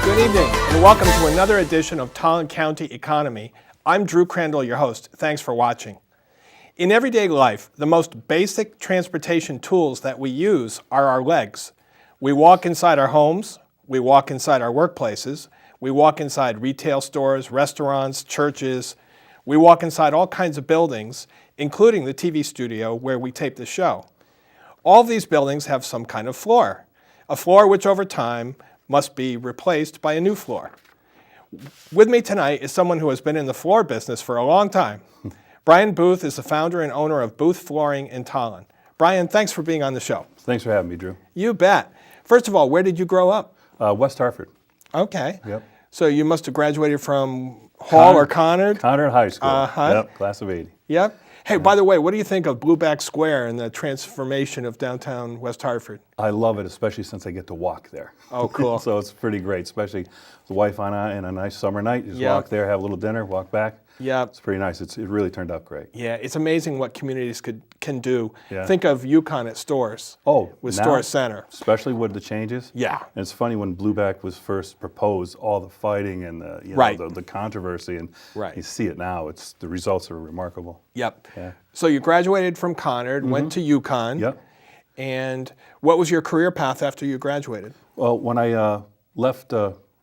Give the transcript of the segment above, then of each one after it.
Good evening, and welcome to another edition of Tolland County Economy. I'm Drew Crandall, your host. Thanks for watching. In everyday life, the most basic transportation tools that we use are our legs. We walk inside our homes, we walk inside our workplaces, we walk inside retail stores, restaurants, churches. We walk inside all kinds of buildings, including the TV studio where we tape the show. All of these buildings have some kind of floor, a floor which over time must be replaced by a new floor. With me tonight is someone who has been in the floor business for a long time. Brian Booth is the founder and owner of Booth Flooring in Tolland. Brian, thanks for being on the show. Thanks for having me, Drew. You bet. First of all, where did you grow up? West Hartford. Okay. Yep. So you must have graduated from Hall or Conard? Conard High School. Uh-huh. Yep, class of 80. Yep. Hey, by the way, what do you think of Blueback Square and the transformation of downtown West Hartford? I love it, especially since I get to walk there. Oh, cool. So it's pretty great, especially the wife and I, and a nice summer night. Just walk there, have a little dinner, walk back. Yeah. It's pretty nice. It really turned out great. Yeah, it's amazing what communities can do. Yeah. Think of Yukon at stores. Oh, with now, Store Center. Especially with the changes. Yeah. And it's funny when Blueback was first proposed, all the fighting and the, Right. the controversy, and Right. you see it now. The results are remarkable. Yep. Yeah. So you graduated from Conard, went to Yukon. Yep. And what was your career path after you graduated? Well, when I left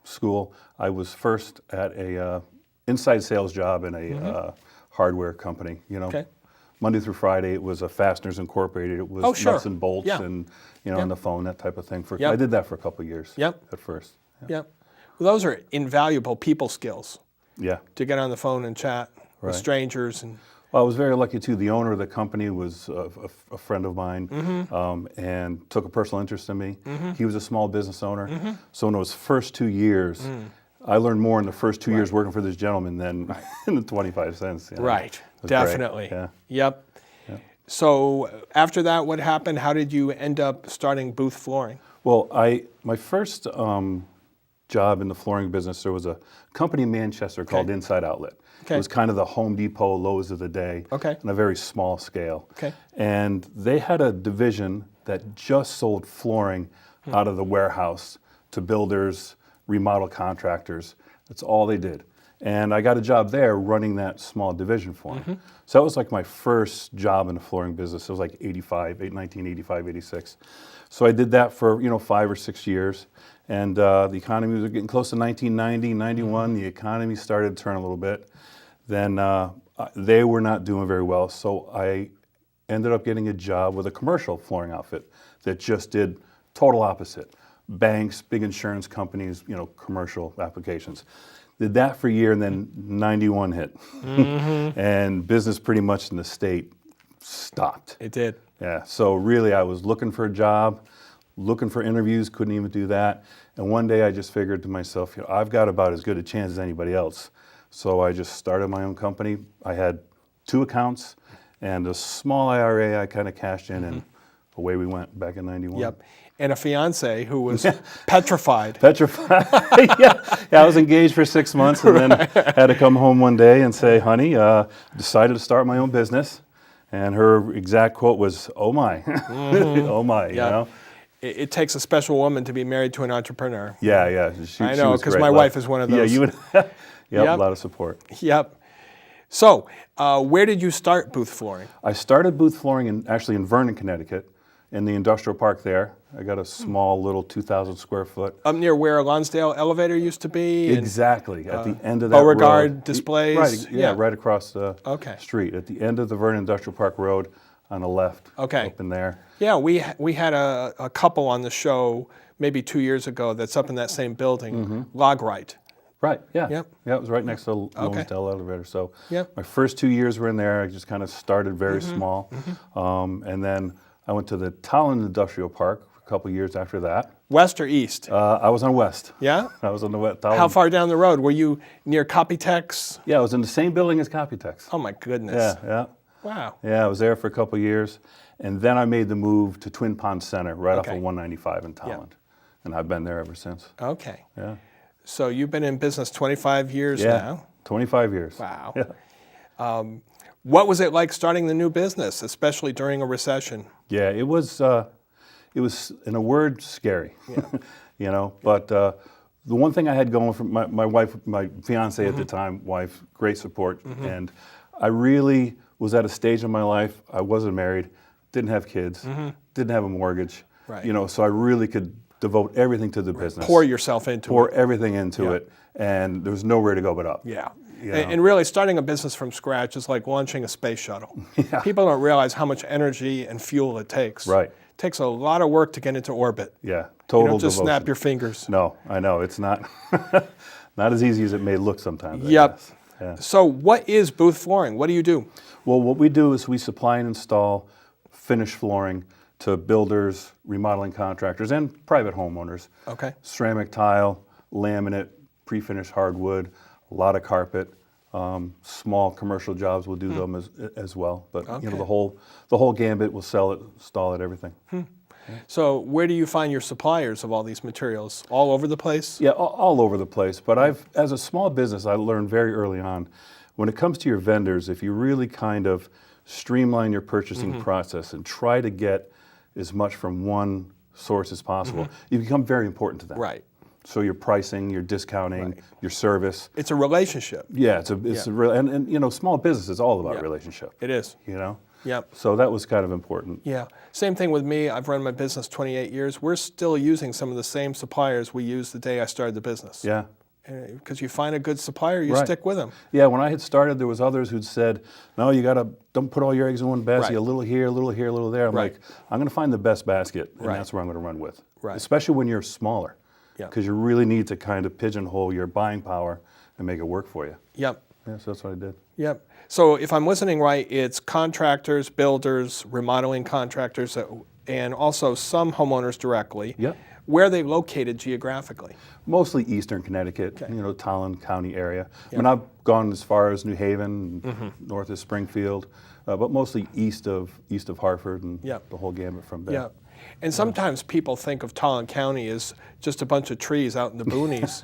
school, I was first at a inside sales job in a hardware company. You know, Okay. Monday through Friday, it was a Fasteners Incorporated. It was Oh, sure. nuts and bolts Yeah. and Yep. on the phone, that type of thing. Yep. I did that for a couple of years. Yep. At first. Yep. Well, those are invaluable people skills Yeah. to get on the phone and chat with Right. strangers. And Well, I was very lucky too. The owner of the company was a friend of mine, and took a personal interest in me. He was a small business owner, so in those first 2 years, I learned more in the first 2 years working for this gentleman than in the 25 cents. You know. Right, It was definitely. great. Yeah. Yep. So after that, what happened? How did you end up starting Booth Flooring? Well, my first job in the flooring business, there was a company in Manchester called Inside Outlet. Okay. It was kind of the Home Depot, Lowe's of the day, Okay. on a very small scale. Okay. And they had a division that just sold flooring out of the warehouse to builders, remodel contractors. That's all they did. And I got a job there running that small division for them. So that was like my first job in the flooring business. It was like 1985, 86. So I did that for 5 or 6 years. And the economy was getting close to 1990, 91. The economy started to turn a little bit. Then they were not doing very well. So I ended up getting a job with a commercial flooring outfit that just did total opposite. Banks, big insurance companies, commercial applications. Did that for a year, and then 91 hit. And business pretty much in the state stopped. It did. Yeah, so really I was looking for a job, looking for interviews, couldn't even do that. And one day I just figured to myself, I've got about as good a chance as anybody else. So I just started my own company. I had 2 accounts and a small IRA I kind of cashed in, and away we went back in 91. Yep. And a fiance who was petrified. Petrified. Yeah, I was engaged for 6 months and then had to come home one day and say, honey, decided to start my own business. And her exact quote was, oh my, oh my, you know? It takes a special woman to be married to an entrepreneur. Yeah. I know, because my wife is one of those. Yeah, you would. Yep, a lot of support. Yep. So, where did you start Booth Flooring? I started Booth Flooring actually in Vernon, Connecticut, in the industrial park there. I got a small little 2,000 square foot. Up near where Lonsdale Elevator used to be? Exactly, at the end of that Beauregard road. displays? Right, yeah, right across the Okay. street. At the end of the Vernon Industrial Park Road on the left, Okay. up in there. Yeah, we had a couple on the show maybe 2 years ago that's up in that same building, Logrite. Right, yeah. Yep. Yeah, it was right next to Lonsdale Elevator. So Yep. my first 2 years were in there. I just kind of started very small. And then I went to the Tolland Industrial Park a couple years after that. West or east? I was on West. Yeah? I was on the West. Tolland. How far down the road? Were you near Copytex? Yeah, I was in the same building as Copytex. Oh my goodness. Yeah. Wow. Yeah, I was there for a couple years. And then I made the move to Twin Pond Center, right off Okay. of 195 in Tolland. And I've been there ever since. Okay. Yeah. So you've been in business 25 years Yeah. now. 25 years. Wow. Yeah. What was it like starting the new business, especially during a recession? Yeah, it was in a word, scary. Yeah. But the one thing I had going for my wife, my fiance at the time, wife, great support, and I really was at a stage in my life, I wasn't married, didn't have kids, didn't have a mortgage, Right. you know, so I really could devote everything to the business. Pour yourself into Pour it. everything into it, and there was nowhere to go but up. Yeah. You know? And really, starting a business from scratch is like launching a space shuttle. Yeah. People don't realize how much energy and fuel it takes. Right. It takes a lot of work to get into orbit. Yeah, You total don't just devotion. snap your fingers. No, I know, it's not, not as easy as it may look sometimes. I Yep. guess. Yeah. So what is Booth Flooring? What do you do? Well, what we do is we supply and install finished flooring to builders, remodeling contractors, and private homeowners. Okay. Ceramic tile, laminate, pre-finished hardwood, a lot of carpet. Small commercial jobs will do them as well. But you know, Okay. the whole gambit, will sell it, install it, everything. So where do you find your suppliers of all these materials? All over the place? Yeah, all over the place. But as a small business, I learned very early on, when it comes to your vendors, if you really kind of streamline your purchasing process and try to get as much from one source as possible, you become very important to them. Right. So your pricing, your discounting, your service. It's a relationship. Yeah, it's a real, and you know, small business is all about relationship. It is. You know? Yep. So that was kind of important. Yeah. Same thing with me. I've run my business 28 years. We're still using some of the same suppliers we used the day I started the business. Yeah. Because you find a good supplier, you Right. stick with them. Yeah, when I had started, there was others who'd said, no, don't put all your eggs in one basket, Right. a little here, a little here, a little there. I'm Right. like, I'm going to find the best basket, and Right. that's where I'm going to run with. Right. Especially when you're smaller. Yeah. Because you really need to kind of pigeonhole your buying power and make it work for you. Yep. Yeah, so that's what I did. Yep. So if I'm listening right, it's contractors, builders, remodeling contractors, and also some homeowners directly. Yep. Where are they located geographically? Mostly Eastern Connecticut, you know, Tolland County area. I mean, I've gone as far as New Haven, north of Springfield, but mostly east of Hartford and Yep. the whole gamut from there. Yeah. And sometimes people think of Tolland County as just a bunch of trees out in the boonies.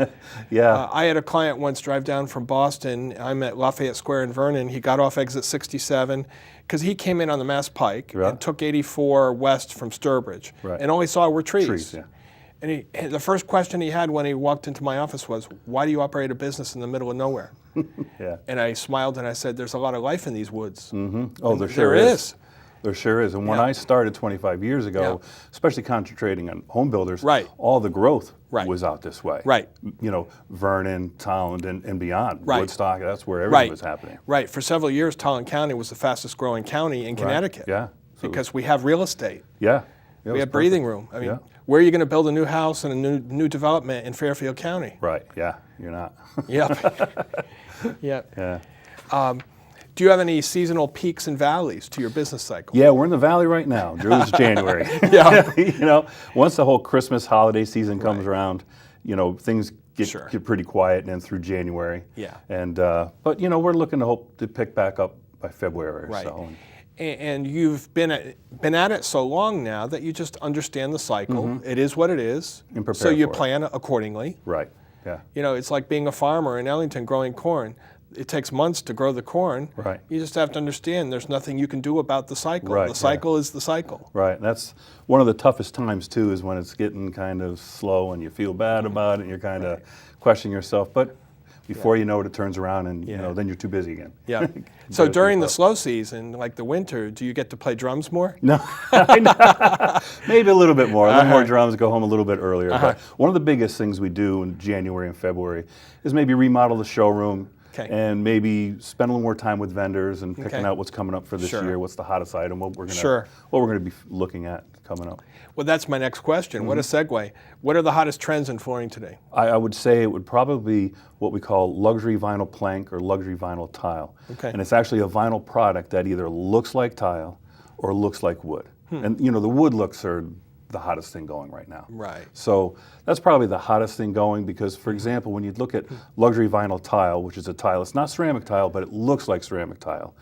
Yeah. I had a client once drive down from Boston. I'm at Lafayette Square in Vernon. He got off exit 67 because he came in on the Mass Pike Right. and took 84 west from Sturbridge. Right. And all he saw were trees. Trees, yeah. And the first question he had when he walked into my office was, why do you operate a business in the middle of nowhere? Yeah. And I smiled and I said, there's a lot of life in these woods. Oh, there sure There is. is. There sure is. And when Yeah. I started 25 years ago, especially concentrating on home builders, Right. all the growth Right. was out this way. Right. You know, Vernon, Tolland, and beyond. Right. Woodstock, that's where everything Right. was happening. Right. For several years, Tolland County was the fastest growing county in Connecticut. Yeah. So- Because we have real estate. Yeah. We have breathing room. I mean, where are you going to build a new house and a new development in Fairfield County? Right, yeah, you're not. Yep. Yep. Yeah. Do you have any seasonal peaks and valleys to your business cycle? Yeah, we're in the valley right now. It's January. Yeah. You know, once the whole Christmas holiday season comes around, you know, things get pretty quiet, and then through January. Yeah. And but you know, we're looking to hope to pick back up by February or Right. so. And you've been at it so long now that you just understand the cycle. It is what it is. And prepare so you for it. plan accordingly. Right. Yeah. You know, it's like being a farmer in Ellington growing corn. It takes months to grow the corn. Right. You just have to understand there's nothing you can do about the cycle. Right, The cycle is the cycle. Right. And that's one of the toughest times too, is when it's getting kind of slow and you feel bad about it and you're kind of questioning yourself. But before you know it, it turns around and you know, then you're too busy again. Yeah. So during the slow season, like the winter, do you get to play drums more? No, maybe a little bit more. A little more drums, go home a little bit earlier. But one of the biggest things we do in January and February is maybe remodel the showroom and maybe spend a little more time with vendors and picking out what's coming up for this year, what's the hottest item, what we're gonna be looking at coming up. Well, that's my next question. What a segue. What are the hottest trends in flooring today? I would say it would probably be what we call luxury vinyl plank or luxury vinyl tile. Okay. And it's actually a vinyl product that either looks like tile or looks like wood. And you know, the wood looks are the hottest thing going right now. Right. So that's probably the hottest thing going because, for example, when you look at luxury vinyl tile, which is a tile, it's not ceramic tile, but it looks like ceramic tile.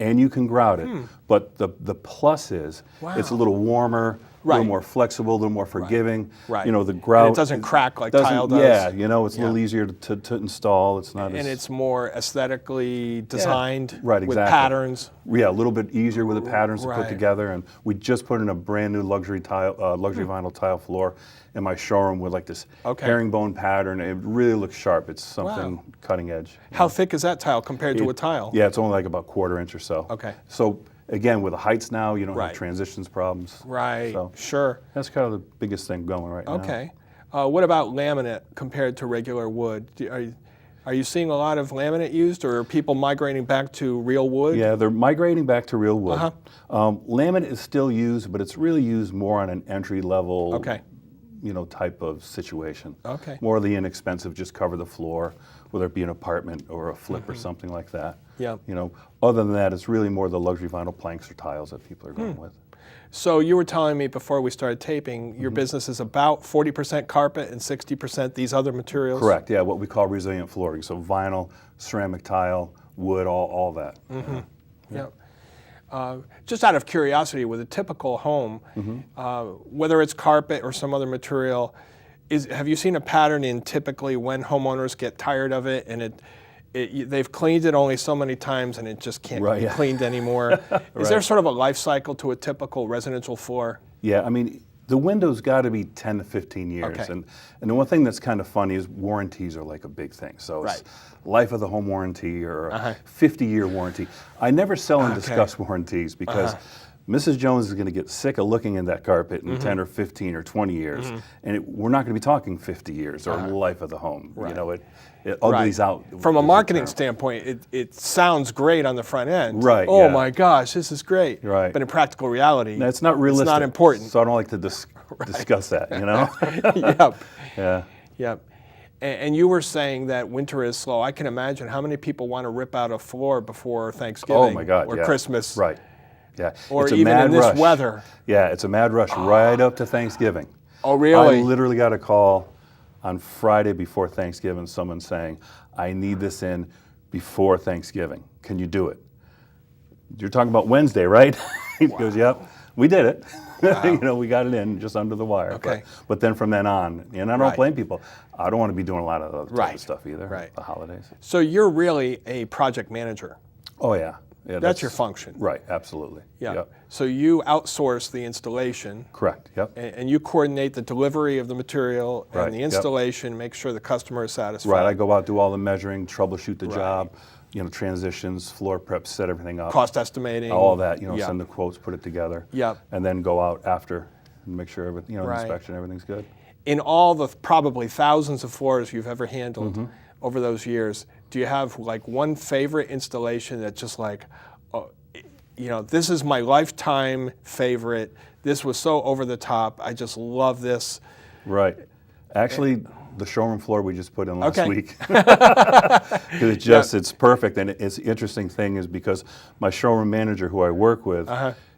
And you can grout it. But the plus is it's a little warmer, little Right. more flexible, a little more forgiving. Right. You know, the grout. And it doesn't crack like tile does. Yeah, you know, it's a Yeah. little easier to install. It's not And as... it's more aesthetically designed right, with exactly. patterns. Yeah, a little bit easier with the patterns to Right. put together. And we just put in a brand new luxury vinyl tile floor in my showroom with like this Okay. herringbone pattern. It really looks sharp. It's something Wow. cutting edge. How thick is that tile compared to a tile? Yeah, it's only like about 1/4 inch or so. Okay. So again, with the heights now, you don't Right. have transitions problems. Right, So sure. that's kind of the biggest thing going right now. Okay. What about laminate compared to regular wood? Are you seeing a lot of laminate used, or are people migrating back to real wood? Yeah, they're migrating back to real wood. Uh-huh. Laminate is still used, but it's really used more on an entry level, Okay. you know, type of situation. Okay. More of the inexpensive, just cover the floor, whether it be an apartment or a flip or something like that. Yeah. You know, other than that, it's really more the luxury vinyl planks or tiles that people are going with. So you were telling me before we started taping, your business is about 40% carpet and 60% these other materials? Correct. Yeah, what we call resilient flooring. So vinyl, ceramic tile, wood, all that. Yeah. Just out of curiosity, with a typical home, whether it's carpet or some other material, have you seen a pattern in typically when homeowners get tired of it and they've cleaned it only so many times and it just can't Right, be yeah. cleaned anymore? Is there sort of a life cycle to a typical residential floor? Yeah, I mean, the window's got to be 10 to 15 years. Okay. And the one thing that's kind of funny is warranties are like a big thing. So it's life of the home warranty or a 50-year warranty. I never sell and discuss warranties because Mrs. Jones is going to get sick of looking at that carpet in 10 or 15 or 20 years. And we're not going to be talking 50 years or life of the home. You know, it uglies out. From a is the marketing term. standpoint, it sounds great on the front end. Right, Oh yeah. my gosh, this is great. Right. But in practical reality, That's not realistic. It's not important. So I don't like to discuss that, you know? Yep. Yeah. Yep. And you were saying that winter is slow. I can imagine how many people want to rip out a floor before Thanksgiving Oh my God, or yeah. Christmas. Right. Yeah. Or It's a even mad in this rush. weather. Yeah, it's a mad rush right up to Thanksgiving. Oh, really? I literally got a call on Friday before Thanksgiving, someone saying, I need this in before Thanksgiving. Can you do it? You're talking about Wednesday, right? He goes, yep, we did it. You know, we got it in just under the wire. Okay. But then from then on, and I don't blame people. I don't want to be doing a lot of other type of stuff either. Right. The holidays. So you're really a project manager. Oh yeah. Yeah, That's your function. Right, absolutely. Yeah. Yep. So you outsource the installation. Correct, yep. And you coordinate the delivery of the material Right, and the yep. installation, make sure the customer is satisfied. Right, I go out, do all the measuring, troubleshoot the job, you know, transitions, floor prep, set everything up. Cost estimating. All that, you know, Yeah. send the quotes, put it together. Yep. And then go out after and make sure everything, you know, Right. inspection, everything's good. In all the probably thousands of floors you've ever handled Mm-hmm. over those years, do you have like one favorite installation that's just like, you know, this is my lifetime favorite. This was so over the top. I just love this. Right. Actually, the showroom floor we just put in last Okay. week. It's just, it's perfect. And it's interesting thing is because my showroom manager who I work with,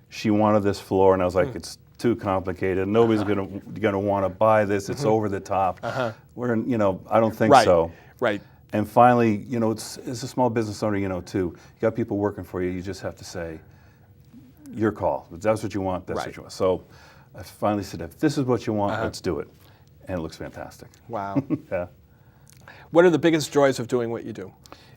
she wanted this floor and I was like, it's too complicated. Nobody's gonna want to buy this. It's over the top. We're in, you know, I don't think so. Right. And finally, you know, it's a small business owner, you know, too. You got people working for you. You just have to say, your call. If that's what you want, that's what you want. So I finally said, if this is what you want, let's do it. And it looks fantastic. Wow. Yeah. What are the biggest joys of doing what you do?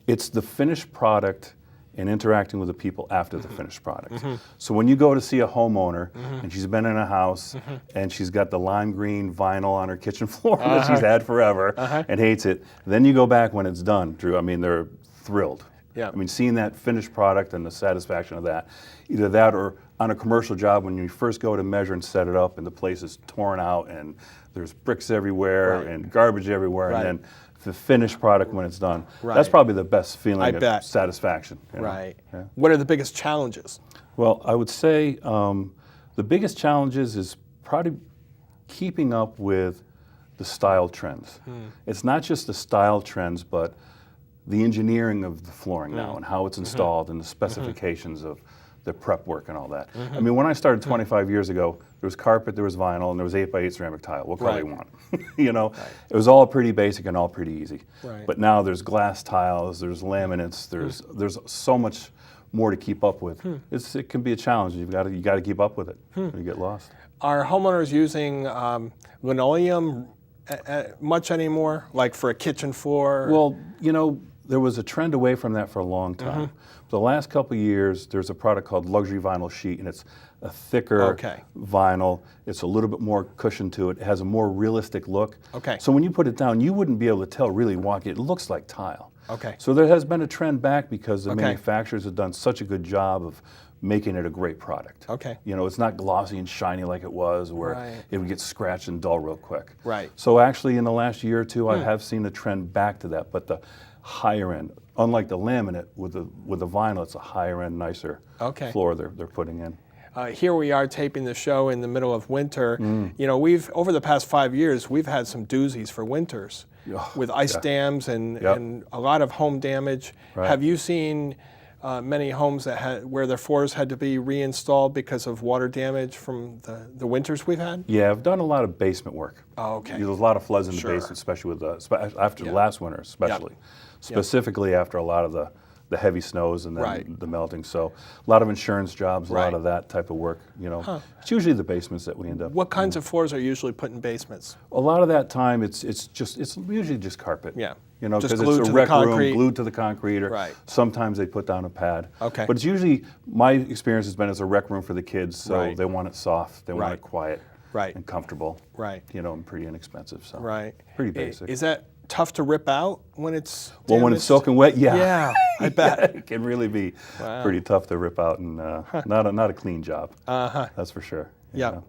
It's the finished product and interacting with the people after the finished product. So when you go to see a homeowner and she's been in a house and she's got the lime green vinyl on her kitchen floor that she's had forever and hates it, then you go back when it's done, Drew. I mean, they're thrilled. Yeah. I mean, seeing that finished product and the satisfaction of that, either that or on a commercial job when you first go to measure and set it up and the place is torn out and there's bricks everywhere and garbage everywhere and then the finished product when it's done. That's probably the best feeling of satisfaction. You know? Right. Yeah. What are the biggest challenges? Well, I would say the biggest challenges is probably keeping up with the style trends. It's not just the style trends, but the engineering of the flooring now and how it's installed and the specifications of the prep work and all that. I mean, when I started 25 years ago, there was carpet, there was vinyl, and there was 8x8 ceramic tile. What color do you want? You know, it was all pretty basic and all pretty easy. But now there's glass tiles, there's laminates, there's so much more to keep up with. It can be a challenge. You got to keep up with it. You get lost. Are homeowners using linoleum much anymore, like for a kitchen floor? Well, there was a trend away from that for a long time. The last couple of years, there's a product called luxury vinyl sheet, and it's a thicker vinyl. It's a little bit more cushion to it. It has a more realistic look. Okay. So when you put it down, you wouldn't be able to tell really walking. It looks like tile. Okay. So there has been a trend back because the manufacturers have done such a good job of making it a great product. Okay. It's not glossy and shiny like it was, where it would get scratched and dull real quick. Right. So actually, in the last year or two, I have seen a trend back to that, but the higher end, unlike the laminate with the vinyl, it's a higher end, nicer floor they're putting in. Here we are taping the show in the middle of winter. We've over the past 5 years, we've had some doozies for winters with ice dams and a lot of home damage. Right. Have you seen many homes that where their floors had to be reinstalled because of water damage from the winters we've had? Yeah, I've done a lot of basement work. Oh, okay. There's a lot of floods in the basement, especially after the last winter, especially. Specifically after a lot of the heavy snows and then the melting. So a lot of insurance jobs, a lot of that type of work. It's usually the basements that we end up. What kinds of floors are usually put in basements? A lot of that time, it's usually just carpet. Yeah. Because just it's glued a to rec the concrete. room, glued to the concrete, or sometimes they put down a pad. Okay. But it's usually, my experience has been, it's a rec room for the kids, so they want it soft, they want it quiet and comfortable, and pretty inexpensive. So pretty basic. Is that tough to rip out when it's damaged? Well, when it's soaking wet, Yeah, I bet. It can really be pretty tough to rip out, and not a clean job. That's for sure. Yeah.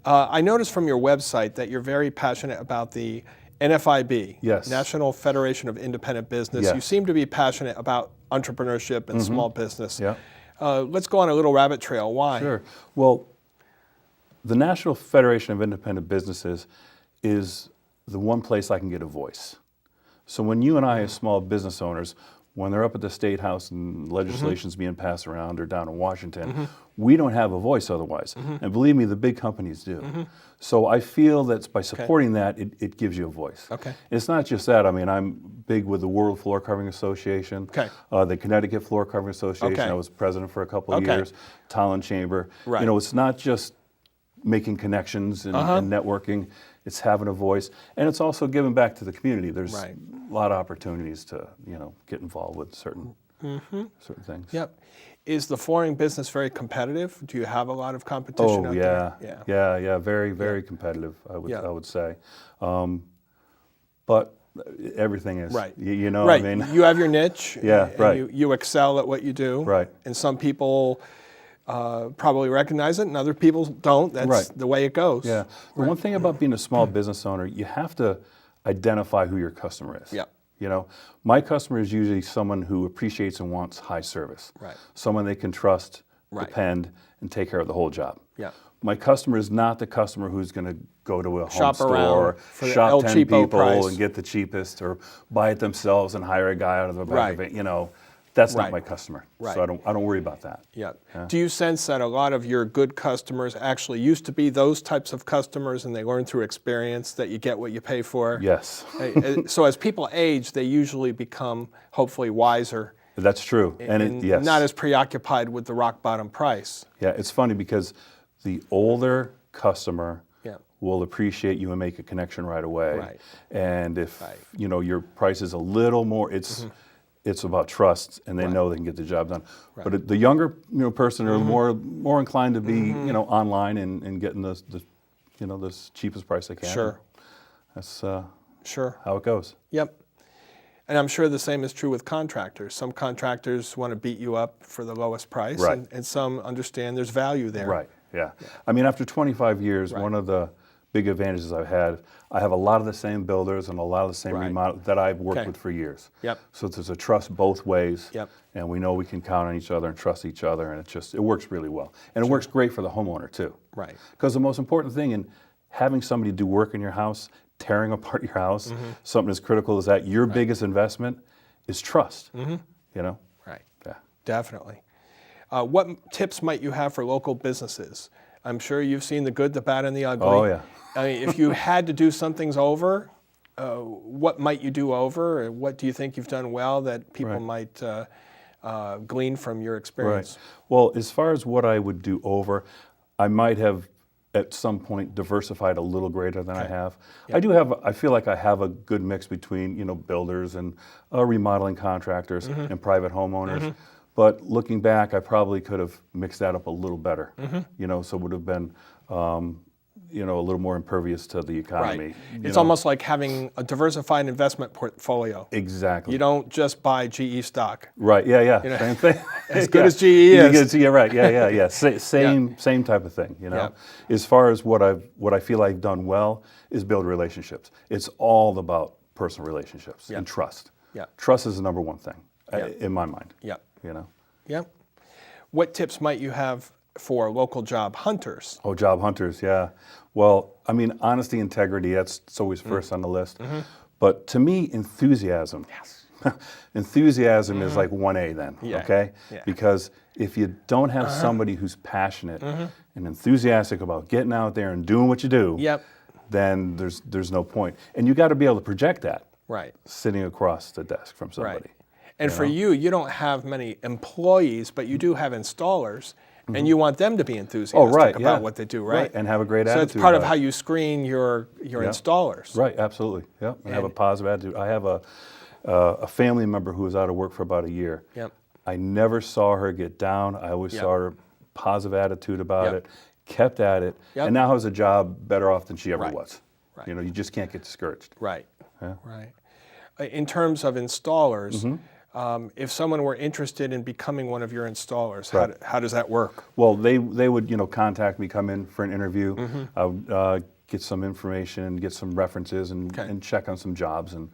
I noticed from your website that you're very passionate about the NFIB, National Federation of Independent Business. You seem to be passionate about entrepreneurship and small business. Let's go on a little rabbit trail. Why? Sure. Well, the National Federation of Independent Businesses is the one place I can get a voice. So when you and I, as small business owners, when they're up at the State House and legislation's being passed around, or down in Washington, we don't have a voice otherwise. And believe me, the big companies do. So I feel that by supporting that, it gives you a voice. It's not just that. I mean, I'm big with the World Floor Covering Association, the Connecticut Floor Covering Association. I was president for a couple of years, Tolland Chamber. It's not just making connections and networking. It's having a voice, and it's also giving back to the community. There's a lot of opportunities to get involved with certain things. Yep. Is the flooring business very competitive? Do you have a lot of competition out there? Yeah. Very, very competitive. I would say, but everything is I mean, you have your niche. And you excel at what you do. And some people probably recognize it, and other people don't. That's the way it goes. Yeah. The one thing about being a small business owner, you have to identify who your customer is. My customer is usually someone who appreciates and wants high service. Someone they can trust, depend, and take care of the whole job. My customer is not the customer who's going to go to a home store, shop 10 people and get the cheapest, or buy it themselves and hire a guy out of the back of it. That's not my customer, so I don't worry about that. Do you sense that a lot of your good customers actually used to be those types of customers, and they learn through experience that you get what you pay for? Yes. So as people age, they usually become hopefully wiser. That's true, and not as preoccupied with the rock bottom price. Yeah, it's funny because the older customer will appreciate you and make a connection right away. And if your price is a little more, it's about trust, and they know they can get the job done. But the younger person are more inclined to be online and getting the cheapest price they can. That's how it goes. Yep. And I'm sure the same is true with contractors. Some contractors want to beat you up for the lowest price, and some understand there's value there. I mean, after 25 years, one of the big advantages I've had, I have a lot of the same builders and a lot of the same remodel that I've worked with for years. So there's a trust both ways, and we know we can count on each other and trust each other, and it works really well. And it works great for the homeowner too. Because the most important thing in having somebody do work in your house, tearing apart your house, something as critical as that, your biggest investment is trust. Definitely. What tips might you have for local businesses? I'm sure you've seen the good, the bad, and the ugly. Oh, yeah. I mean, if you had to do some things over, what might you do over? What do you think you've done well that people might glean from your experience? Well, as far as what I would do over, I might have at some point diversified a little greater than I Okay. have. Yep. I feel like I have a good mix between, builders and remodeling contractors and private homeowners. But looking back, I probably could have mixed that up a little better, so it would have been, a little more impervious to the economy. Right. It's almost like having a diversified investment portfolio. Exactly. You don't just buy GE stock. Right. Yeah. Same thing. As good Yeah. as GE is. Yeah. Right. Yeah. Same type of thing. Yeah. As far as what I feel I've done well is build relationships. It's all about personal relationships and trust. Yeah. Trust is the number one thing Yeah. in my mind. Yeah. Yeah. What tips might you have for local job hunters? Oh, job hunters. Yeah. Well, I mean, honesty, integrity. It's always first on the list. But to me, enthusiasm. Yes. Enthusiasm is like 1A then, Yeah. okay? Yeah. Because if you don't have somebody who's passionate and enthusiastic about getting out there and doing what you do, Yep. then there's no point. And you got to be able to project that Right. sitting across the desk from somebody. Right. And for you don't have many employees, but you do have installers, and you want them to be enthusiastic about what they do, right? And have a great So attitude. it's part of about how it. you screen your installers. Right, absolutely. Yep. And have a positive attitude. I have a family member who was out of work for about a year. Yep. I never saw her get down. I always saw her positive attitude about Yep. it, kept at it, Yep. and now has a job better off than she ever Right. was. Right. You just can't get discouraged. Right. Yeah. Right. In terms of installers, if someone were interested in becoming one of your installers, how does that work? Well, they would contact me, come in for an interview. I would get some information, get some references, and check on some jobs. And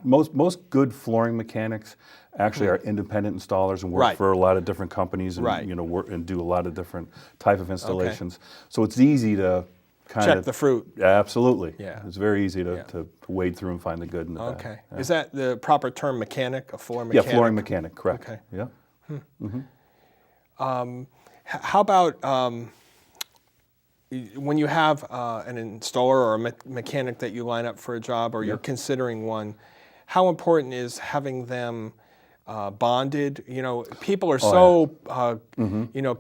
most good flooring mechanics actually are independent installers and work for a lot of different companies and work and do a lot of different type of installations. So it's easy to kind Check of the fruit. Absolutely. Yeah. It's very easy to wade through and find the good and the bad. Okay. Yeah. Is that the proper term, mechanic, a floor mechanic? Yeah, flooring mechanic, correct. Okay. Yeah. How about when you have an installer or a mechanic that you line up for a job or you're considering one, how important is having them bonded? People are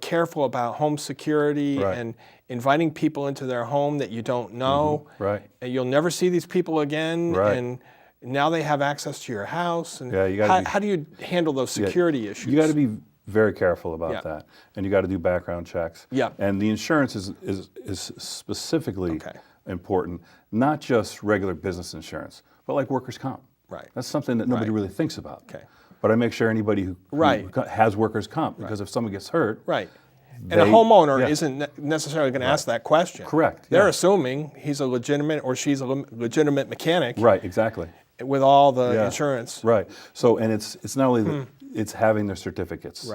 careful about home security and inviting people into their home that you don't know. Right. And you'll never see these people again. Right. And now they have access to your house. And you gotta how do you handle those security issues? You got to be very careful about that, and you got to do background checks. Yeah. And the insurance is specifically important, not just regular business insurance, but like workers' comp. Right. That's something that nobody really thinks about. Okay. But I make sure anybody who has workers' comp, because if someone gets hurt, and a homeowner isn't necessarily going to ask that question. Correct. They're assuming he's a legitimate or she's a legitimate mechanic. Right. Exactly. With all the insurance. Right. So, and it's not only it's having their certificates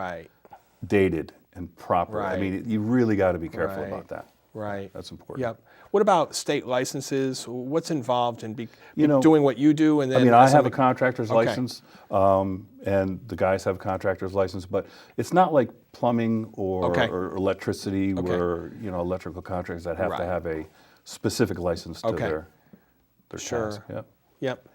dated and proper. I mean, you really got to be careful about that. Right. That's important. Yep. What about state licenses? What's involved in doing what you do? And then I mean, I have a contractor's license, and the guys have a contractor's license, but it's not like plumbing or electricity, where electrical contractors that have to have a specific license to their task. Yep.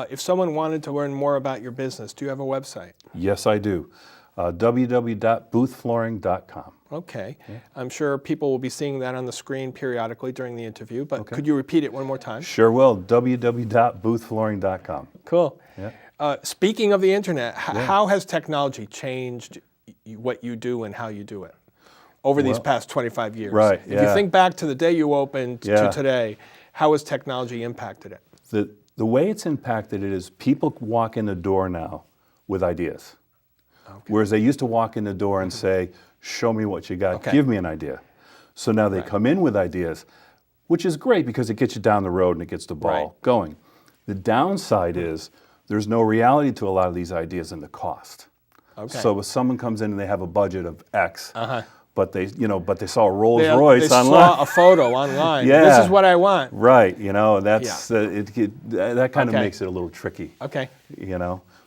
If someone wanted to learn more about your business, do you have a website? Yes, I do. www.boothflooring.com. Okay. I'm sure people will be seeing that on the screen periodically during the interview, but could you repeat it one more time? Sure will. www.boothflooring.com. Cool. Yeah. Speaking of the internet, how has technology changed what you do and how you do it over these past 25 years? Right. If you think back to the day you opened to today, how has technology impacted it? The way it's impacted it is people walk in the door now with ideas. Whereas they used to walk in the door and say, show me what you got, give me an idea. So now they come in with ideas, which is great because it gets you down the road and it gets the ball going. The downside is there's no reality to a lot of these ideas and the cost. So if someone comes in and they have a budget of X, but they saw a Rolls Royce online. They saw a photo online. This is what I want. Right. That's that kind of makes it a little tricky. Okay.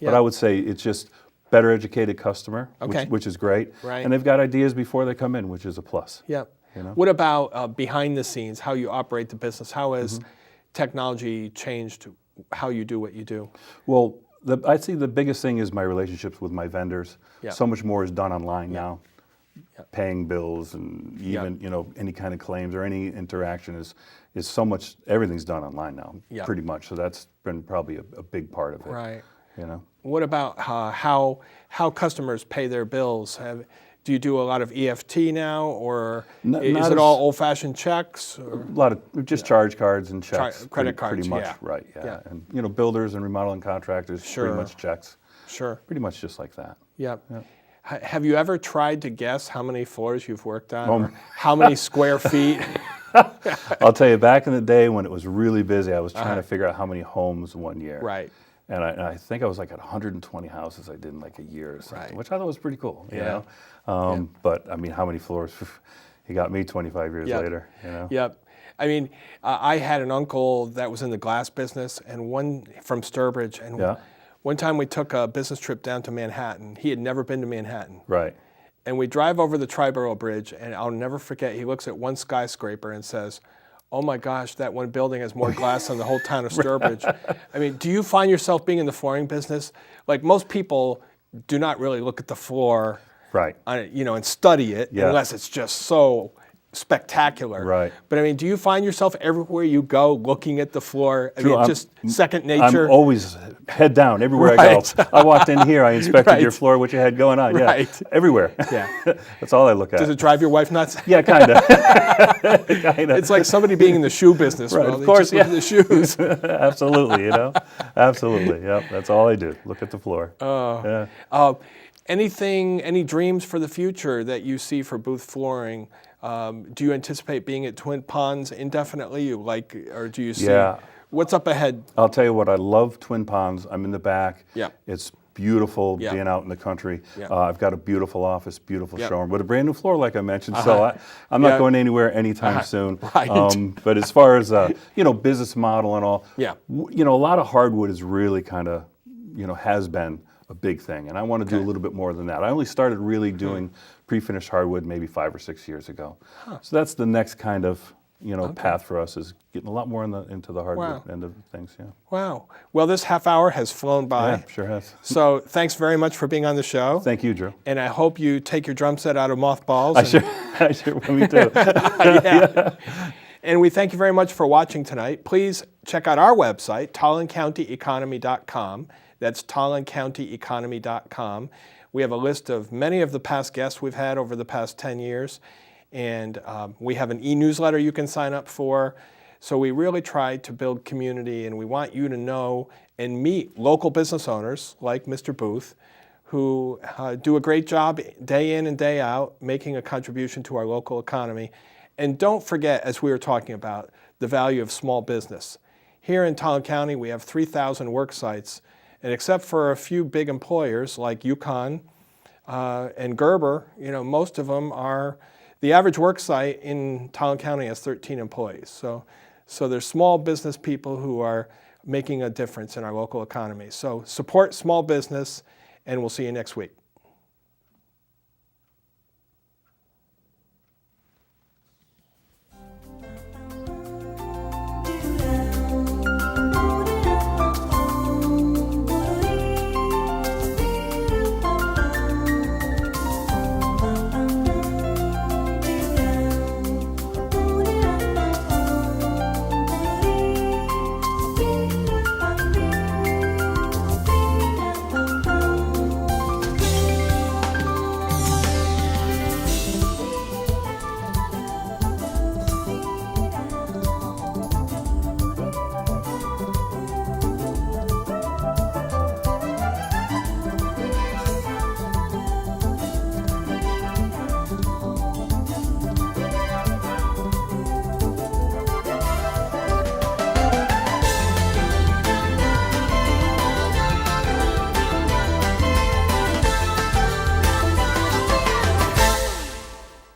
But I would say it's just better educated customer, which is great. Right. And they've got ideas before they come in, which is a plus. Yeah. What about behind the scenes, how you operate the business? How has technology changed how you do what you do? Well, I'd say the biggest thing is my relationships with my vendors. So much more is done online now. paying bills and even any kind of claims or any interaction is so much. Everything's done online now, pretty much. So that's been probably a big part of it. Right. What about how customers pay their bills? Do you do a lot of EFT now, or is it all old-fashioned checks? Or? A lot of just charge cards and checks. Credit cards, pretty much, right? Yeah. And builders and remodeling contractors, pretty much checks. Sure. Pretty much just like that. Yep. Have you ever tried to guess how many floors you've worked on, or how many square feet? I'll tell you, back in the day when it was really busy, I was trying to figure out how many homes one year. Right. And I think I was like at 120 houses I did in like a year or something, which I thought was pretty cool. You know? But I mean, how many floors? He got me 25 years later. Yep. I mean, I had an uncle that was in the glass business, and one from Sturbridge, and one time we took a business trip down to Manhattan. He had never been to Manhattan. Right. And we drive over the Triborough Bridge, and I'll never forget, he looks at one skyscraper and says, "Oh my gosh, that one building has more glass than the whole town of Sturbridge." I mean, do you find yourself being in the flooring business? Like, most people do not really look at the floor, right? And study it unless it's just so spectacular. Right. But I mean, do you find yourself everywhere you go looking at the floor? I mean, just second nature? I'm always head down everywhere I go. I walked in here, I inspected your floor, what you had going on. Yeah, everywhere. Yeah. That's all I look at. Does it drive your wife nuts? Yeah, kind of. It's like somebody being in the shoe business. Right, well, of course, look at the shoes. Absolutely, Absolutely, yep. That's all I do, look at the floor. Any dreams for the future that you see for Booth Flooring? Do you anticipate being at Twin Ponds indefinitely? Or do you see what's up ahead? I'll tell you what, I love Twin Ponds. I'm in the back. Yeah. It's beautiful being out in the country. I've got a beautiful office, beautiful showroom, with a brand new floor, like I mentioned. So I'm not going anywhere anytime soon. Right. But as far as business model and all, a lot of hardwood is really kind of has been a big thing, and I want to do a little bit more than that. I only started really doing pre-finished hardwood maybe 5 or 6 years ago. So that's the next kind of path for us, is getting a lot more into the hardwood end of things. Wow. Well, this half hour has flown by. Yeah, sure has. So thanks very much for being on the show. Thank you, Drew. And I hope you take your drum set out of mothballs. I sure will. Me too. And we thank you very much for watching tonight. Please check out our website, TollandCountyEconomy.com. That's TollandCountyEconomy.com. We have a list of many of the past guests we've had over the past 10 years. And we have an e-newsletter you can sign up for. So we really try to build community, and we want you to know and meet local business owners like Mr. Booth, who do a great job day in and day out, making a contribution to our local economy. And don't forget, as we were talking about, the value of small business. Here in Tolland County, we have 3,000 work sites. And except for a few big employers like Yukon and Gerber, most of them are, the average work site in Tolland County has 13 employees. So there's small business people who are making a difference in our local economy. So support small business, and we'll see you next week.